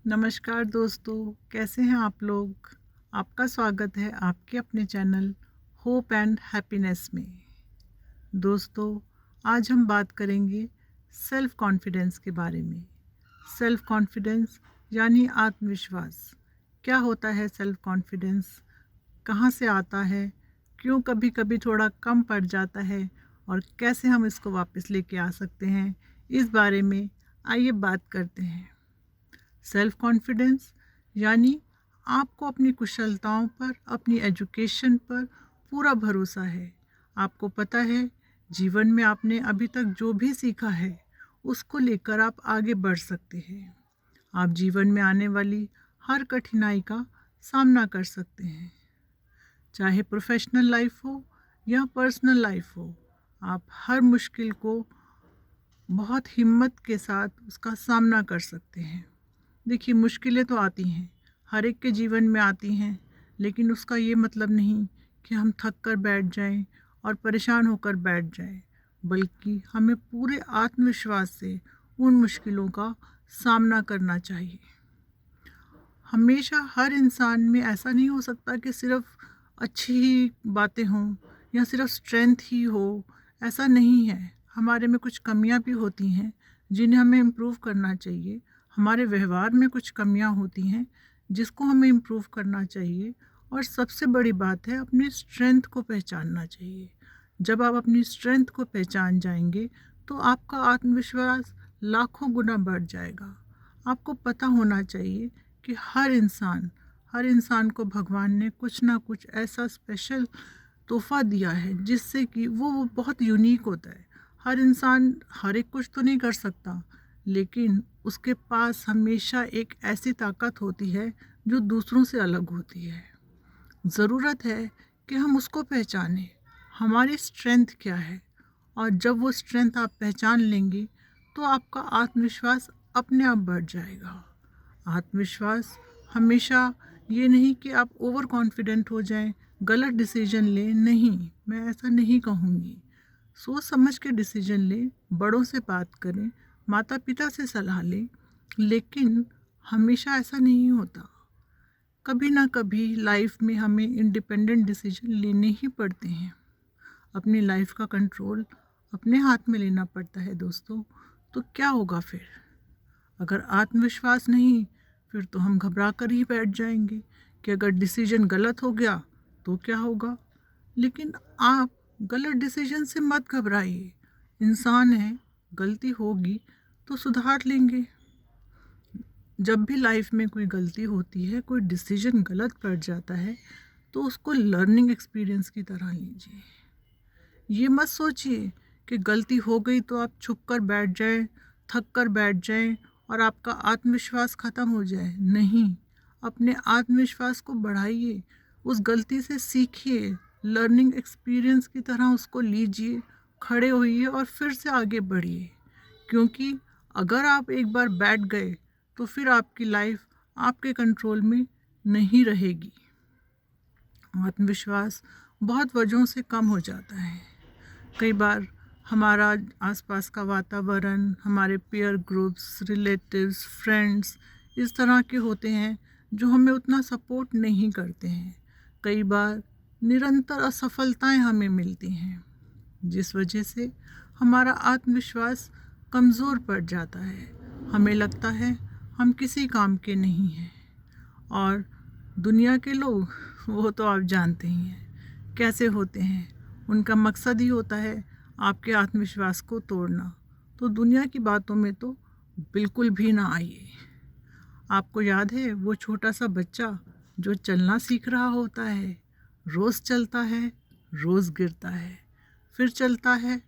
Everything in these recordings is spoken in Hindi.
नमस्कार दोस्तों, कैसे हैं आप लोग। आपका स्वागत है आपके अपने चैनल होप एंड हैप्पीनेस में। दोस्तों, आज हम बात करेंगे सेल्फ कॉन्फिडेंस के बारे में। सेल्फ कॉन्फिडेंस यानी आत्मविश्वास। क्या होता है सेल्फ कॉन्फिडेंस, कहाँ से आता है, क्यों कभी कभी थोड़ा कम पड़ जाता है और कैसे हम इसको वापस लेके आ सकते हैं, इस बारे में आइए बात करते हैं। सेल्फ कॉन्फिडेंस यानी आपको अपनी कुशलताओं पर, अपनी एजुकेशन पर पूरा भरोसा है। आपको पता है जीवन में आपने अभी तक जो भी सीखा है उसको लेकर आप आगे बढ़ सकते हैं। आप जीवन में आने वाली हर कठिनाई का सामना कर सकते हैं, चाहे प्रोफेशनल लाइफ हो या पर्सनल लाइफ हो। आप हर मुश्किल को बहुत हिम्मत के साथ उसका सामना कर सकते हैं। देखिए, मुश्किलें तो आती हैं, हर एक के जीवन में आती हैं, लेकिन उसका ये मतलब नहीं कि हम थक कर बैठ जाएं और परेशान होकर बैठ जाएं, बल्कि हमें पूरे आत्मविश्वास से उन मुश्किलों का सामना करना चाहिए। हमेशा हर इंसान में ऐसा नहीं हो सकता कि सिर्फ अच्छी ही बातें हों या सिर्फ स्ट्रेंथ ही हो। ऐसा नहीं है, हमारे में कुछ कमियां भी होती हैं जिन्हें हमें इम्प्रूव करना चाहिए। हमारे व्यवहार में कुछ कमियां होती हैं जिसको हमें इम्प्रूव करना चाहिए। और सबसे बड़ी बात है, अपनी स्ट्रेंथ को पहचानना चाहिए। जब आप अपनी स्ट्रेंथ को पहचान जाएंगे तो आपका आत्मविश्वास लाखों गुना बढ़ जाएगा। आपको पता होना चाहिए कि हर इंसान को भगवान ने कुछ ना कुछ ऐसा स्पेशल तोहफ़ा दिया है जिससे कि वो बहुत यूनिक होता है। हर इंसान हर एक कुछ तो नहीं कर सकता, लेकिन उसके पास हमेशा एक ऐसी ताकत होती है जो दूसरों से अलग होती है। ज़रूरत है कि हम उसको पहचानें, हमारी स्ट्रेंथ क्या है। और जब वो स्ट्रेंथ आप पहचान लेंगे तो आपका आत्मविश्वास अपने आप बढ़ जाएगा। आत्मविश्वास हमेशा ये नहीं कि आप ओवर कॉन्फिडेंट हो जाएं, गलत डिसीजन लें। नहीं, मैं ऐसा नहीं कहूँगी। सोच समझ के डिसीजन लें, बड़ों से बात करें, माता पिता से सलाह लें, लेकिन हमेशा ऐसा नहीं होता। कभी ना कभी लाइफ में हमें इंडिपेंडेंट डिसीजन लेने ही पड़ते हैं। अपनी लाइफ का कंट्रोल अपने हाथ में लेना पड़ता है दोस्तों। तो क्या होगा फिर? अगर आत्मविश्वास नहीं, फिर तो हम घबरा कर ही बैठ जाएंगे कि अगर डिसीजन गलत हो गया तो क्या होगा। लेकिन आप गलत डिसीजन से मत घबराइए। इंसान है, गलती होगी तो सुधार लेंगे। जब भी लाइफ में कोई गलती होती है, कोई डिसीजन गलत पड़ जाता है, तो उसको लर्निंग एक्सपीरियंस की तरह लीजिए। ये मत सोचिए कि गलती हो गई तो आप छुप कर बैठ जाएं, थक कर बैठ जाएं और आपका आत्मविश्वास ख़त्म हो जाए। नहीं, अपने आत्मविश्वास को बढ़ाइए, उस गलती से सीखिए, लर्निंग एक्सपीरियंस की तरह उसको लीजिए, खड़े होइए और फिर से आगे बढ़िए। क्योंकि अगर आप एक बार बैठ गए तो फिर आपकी लाइफ आपके कंट्रोल में नहीं रहेगी। आत्मविश्वास बहुत वजहों से कम हो जाता है। कई बार हमारा आसपास का वातावरण, हमारे पीयर ग्रुप्स, रिलेटिव्स, फ्रेंड्स इस तरह के होते हैं जो हमें उतना सपोर्ट नहीं करते हैं। कई बार निरंतर असफलताएं हमें मिलती हैं, जिस वजह से हमारा आत्मविश्वास कमज़ोर पड़ जाता है। हमें लगता है हम किसी काम के नहीं हैं। और दुनिया के लोग, वो तो आप जानते ही हैं कैसे होते हैं। उनका मकसद ही होता है आपके आत्मविश्वास को तोड़ना। तो दुनिया की बातों में तो बिल्कुल भी ना आइए। आपको याद है वो छोटा सा बच्चा जो चलना सीख रहा होता है, रोज़ चलता है, रोज़ गिरता है, फिर चलता है,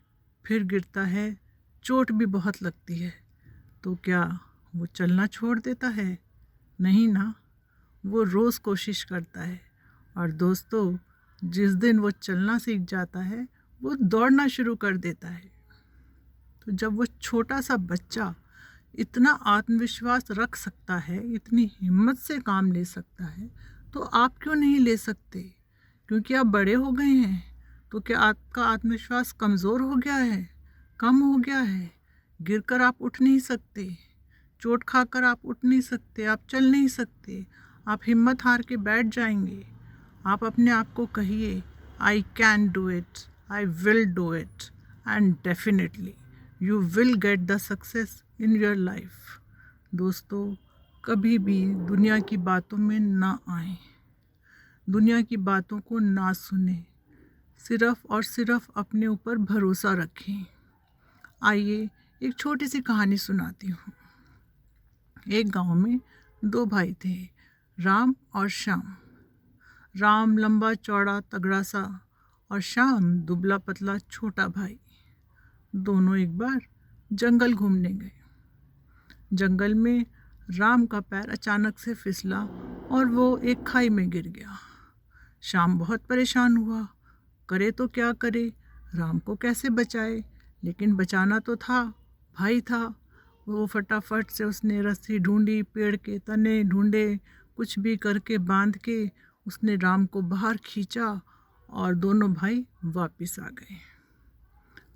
फिर गिरता है, चोट भी बहुत लगती है। तो क्या वो चलना छोड़ देता है? नहीं ना, वो रोज़ कोशिश करता है। और दोस्तों, जिस दिन वो चलना सीख जाता है, वो दौड़ना शुरू कर देता है। तो जब वो छोटा सा बच्चा इतना आत्मविश्वास रख सकता है, इतनी हिम्मत से काम ले सकता है, तो आप क्यों नहीं ले सकते? क्योंकि आप बड़े हो गए हैं तो क्या आपका आत्मविश्वास कमज़ोर हो गया है, कम हो गया है? गिरकर आप उठ नहीं सकते? चोट खाकर आप उठ नहीं सकते, आप चल नहीं सकते, आप हिम्मत हार के बैठ जाएंगे। आप अपने आप को कहिए, आई can do it, I will do it, and definitely you will get the success in your life. दोस्तों, कभी भी दुनिया की बातों में ना आए, दुनिया की बातों को ना सुने, सिर्फ़ और सिर्फ अपने ऊपर भरोसा रखें। आइए एक छोटी सी कहानी सुनाती हूँ। एक गांव में दो भाई थे, राम और श्याम। राम लंबा चौड़ा तगड़ा सा और श्याम दुबला पतला छोटा भाई। दोनों एक बार जंगल घूमने गए। जंगल में राम का पैर अचानक से फिसला और वो एक खाई में गिर गया। श्याम बहुत परेशान हुआ, करे तो क्या करे, राम को कैसे बचाए। लेकिन बचाना तो था, भाई था। वो फटाफट से उसने रस्सी ढूंढी, पेड़ के तने ढूंढे, कुछ भी करके बांध के उसने राम को बाहर खींचा और दोनों भाई वापस आ गए।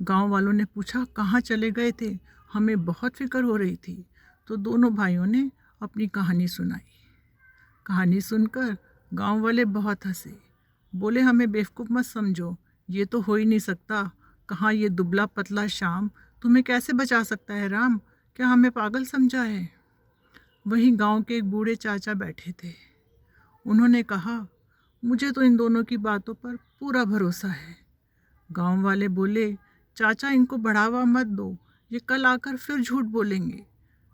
गांव वालों ने पूछा, कहाँ चले गए थे, हमें बहुत फिक्र हो रही थी। तो दोनों भाइयों ने अपनी कहानी सुनाई। कहानी सुनकर गांव वाले बहुत हंसे, बोले, हमें बेवकूफ़ मत समझो, ये तो हो ही नहीं सकता। कहाँ ये दुबला पतला श्याम तुम्हें कैसे बचा सकता है राम, क्या हमें पागल समझा है। वहीं गांव के एक बूढ़े चाचा बैठे थे। उन्होंने कहा, मुझे तो इन दोनों की बातों पर पूरा भरोसा है। गांव वाले बोले, चाचा इनको बढ़ावा मत दो, ये कल आकर फिर झूठ बोलेंगे।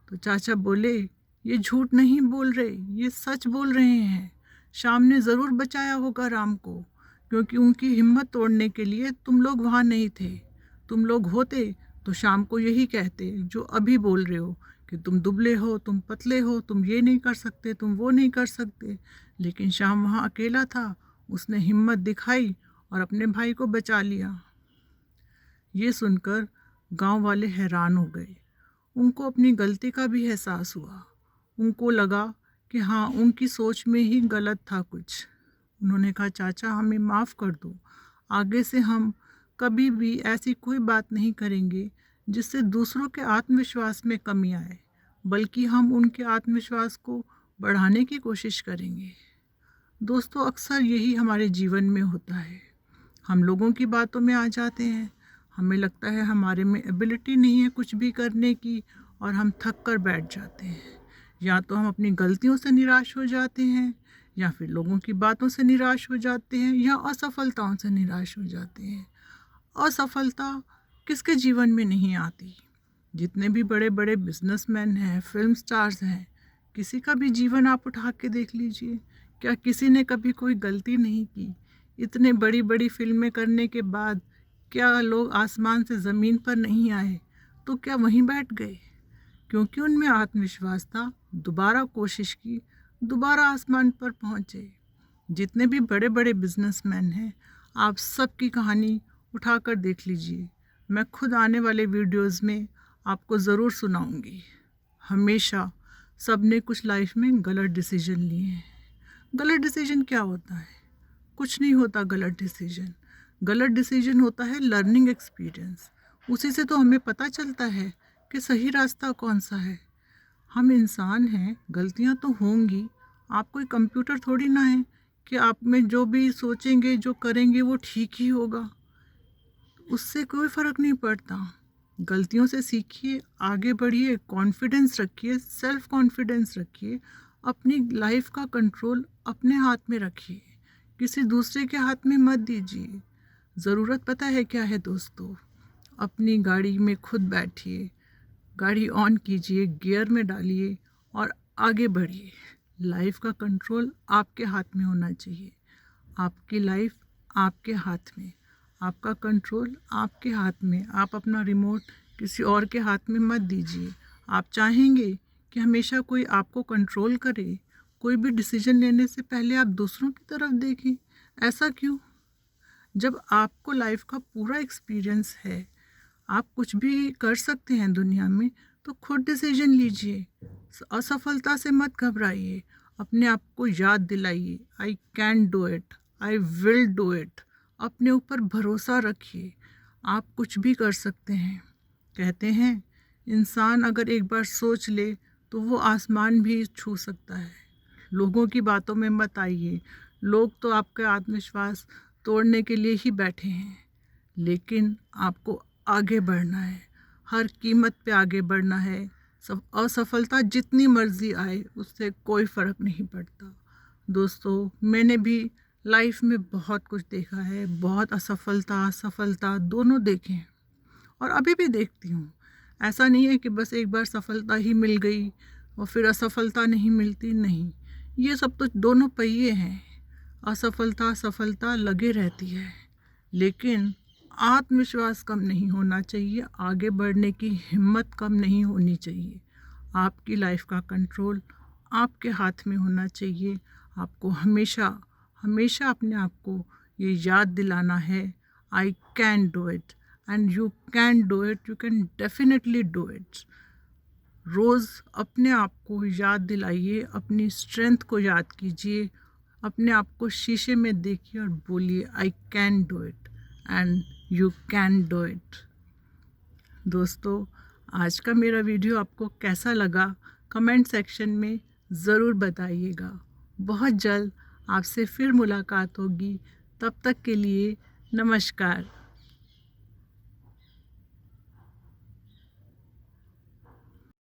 तो चाचा बोले, ये झूठ नहीं बोल रहे, ये सच बोल रहे हैं। श्याम ने ज़रूर बचाया होगा राम को, क्योंकि उनकी हिम्मत तोड़ने के लिए तुम लोग वहाँ नहीं थे। तुम लोग होते तो श्याम को यही कहते जो अभी बोल रहे हो कि तुम दुबले हो, तुम पतले हो, तुम ये नहीं कर सकते, तुम वो नहीं कर सकते। लेकिन श्याम वहाँ अकेला था, उसने हिम्मत दिखाई और अपने भाई को बचा लिया। ये सुनकर गांव वाले हैरान हो गए। उनको अपनी गलती का भी एहसास हुआ। उनको लगा कि हाँ, उनकी सोच में ही गलत था कुछ। उन्होंने कहा, चाचा हमें माफ़ कर दो, आगे से हम कभी भी ऐसी कोई बात नहीं करेंगे जिससे दूसरों के आत्मविश्वास में कमी आए, बल्कि हम उनके आत्मविश्वास को बढ़ाने की कोशिश करेंगे। दोस्तों, अक्सर यही हमारे जीवन में होता है। हम लोगों की बातों में आ जाते हैं, हमें लगता है हमारे में एबिलिटी नहीं है कुछ भी करने की और हम थक कर बैठ जाते हैं। या तो हम अपनी गलतियों से निराश हो जाते हैं, या फिर लोगों की बातों से निराश हो जाते हैं, या असफलताओं से निराश हो जाते हैं। असफलता किसके जीवन में नहीं आती। जितने भी बड़े बड़े बिजनेसमैन हैं, फिल्म स्टार्स हैं, किसी का भी जीवन आप उठा के देख लीजिए, क्या किसी ने कभी कोई गलती नहीं की। इतने बड़ी बड़ी फिल्में करने के बाद क्या लोग आसमान से ज़मीन पर नहीं आए, तो क्या वहीं बैठ गए? क्योंकि उनमें आत्मविश्वास था, दोबारा कोशिश की, दोबारा आसमान पर पहुँचे। जितने भी बड़े बड़े बिजनेसमैन हैं, आप सबकी कहानी उठाकर देख लीजिए। मैं खुद आने वाले वीडियोस में आपको ज़रूर सुनाऊंगी। हमेशा सब ने कुछ लाइफ में गलत डिसीजन लिए हैं। गलत डिसीजन क्या होता है? कुछ नहीं होता गलत डिसीजन। गलत डिसीजन होता है लर्निंग एक्सपीरियंस। उसी से तो हमें पता चलता है कि सही रास्ता कौन सा है। हम इंसान हैं, गलतियां तो होंगी। आप कोई कंप्यूटर थोड़ी ना है कि आप में जो भी सोचेंगे, जो करेंगे वो ठीक ही होगा। उससे कोई फ़र्क नहीं पड़ता। गलतियों से सीखिए, आगे बढ़िए, कॉन्फिडेंस रखिए, सेल्फ कॉन्फिडेंस रखिए। अपनी लाइफ का कंट्रोल अपने हाथ में रखिए, किसी दूसरे के हाथ में मत दीजिए। ज़रूरत पता है क्या है दोस्तों? अपनी गाड़ी में खुद बैठिए, गाड़ी ऑन कीजिए, गियर में डालिए और आगे बढ़िए। लाइफ का कंट्रोल आपके हाथ में होना चाहिए। आपकी लाइफ आपके हाथ में, आपका कंट्रोल आपके हाथ में। आप अपना रिमोट किसी और के हाथ में मत दीजिए। आप चाहेंगे कि हमेशा कोई आपको कंट्रोल करे? कोई भी डिसीजन लेने से पहले आप दूसरों की तरफ देखें। ऐसा क्यों? जब आपको लाइफ का पूरा एक्सपीरियंस है, आप कुछ भी कर सकते हैं दुनिया में, तो खुद डिसीजन लीजिए। असफलता से मत घबराइए, अपने आप को याद दिलाइए, I can do it, I will do it. अपने ऊपर भरोसा रखिए, आप कुछ भी कर सकते हैं। कहते हैं इंसान अगर एक बार सोच ले तो वो आसमान भी छू सकता है। लोगों की बातों में मत आइए। लोग तो आपका आत्मविश्वास तोड़ने के लिए ही बैठे हैं, लेकिन आपको आगे बढ़ना है, हर कीमत पे आगे बढ़ना है। सब असफलता जितनी मर्जी आए उससे कोई फ़र्क नहीं पड़ता। दोस्तों, मैंने भी लाइफ में बहुत कुछ देखा है, बहुत असफलता सफलता दोनों देखे हैं और अभी भी देखती हूँ। ऐसा नहीं है कि बस एक बार सफलता ही मिल गई और फिर असफलता नहीं मिलती, नहीं। ये सब तो दोनों पहिए हैं, असफलता सफलता लगे रहती है, लेकिन आत्मविश्वास कम नहीं होना चाहिए, आगे बढ़ने की हिम्मत कम नहीं होनी चाहिए। आपकी लाइफ का कंट्रोल आपके हाथ में होना चाहिए। आपको हमेशा हमेशा अपने आप को ये याद दिलाना है, I can do it and you can do it, you can definitely do it. रोज़ अपने आप को याद दिलाइए, अपनी स्ट्रेंथ को याद कीजिए, अपने आप को शीशे में देखिए और बोलिए आई can do it and you can do it. दोस्तों, आज का मेरा वीडियो आपको कैसा लगा कमेंट सेक्शन में ज़रूर बताइएगा। बहुत जल्द आपसे फिर मुलाकात होगी। तब तक के लिए नमस्कार।